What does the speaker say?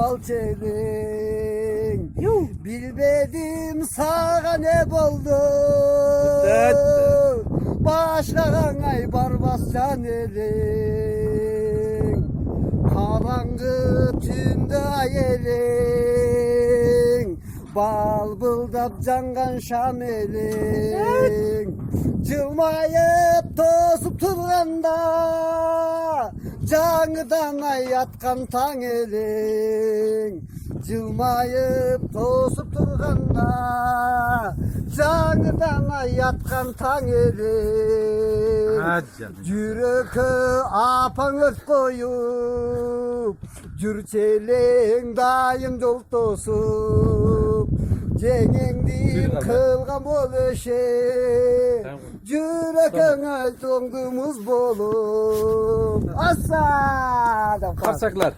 salçelin. Bilmedim sana ne oldu. Başlayan ay barbas canelin. Karanlık tünde ayelin. Bal bıldap cangan şamelin. Cılmayıp tosup turganda canıdan ay yatkan tan elin. Cılmayıp tosup turganda canıdan ay yatkan tan elin. Yürükü apan ört koyup Cürçelin dayım yol tosup Cengendim kılgan boluşe Yürekine döndüğümüz bolup Asa! Karsaklar.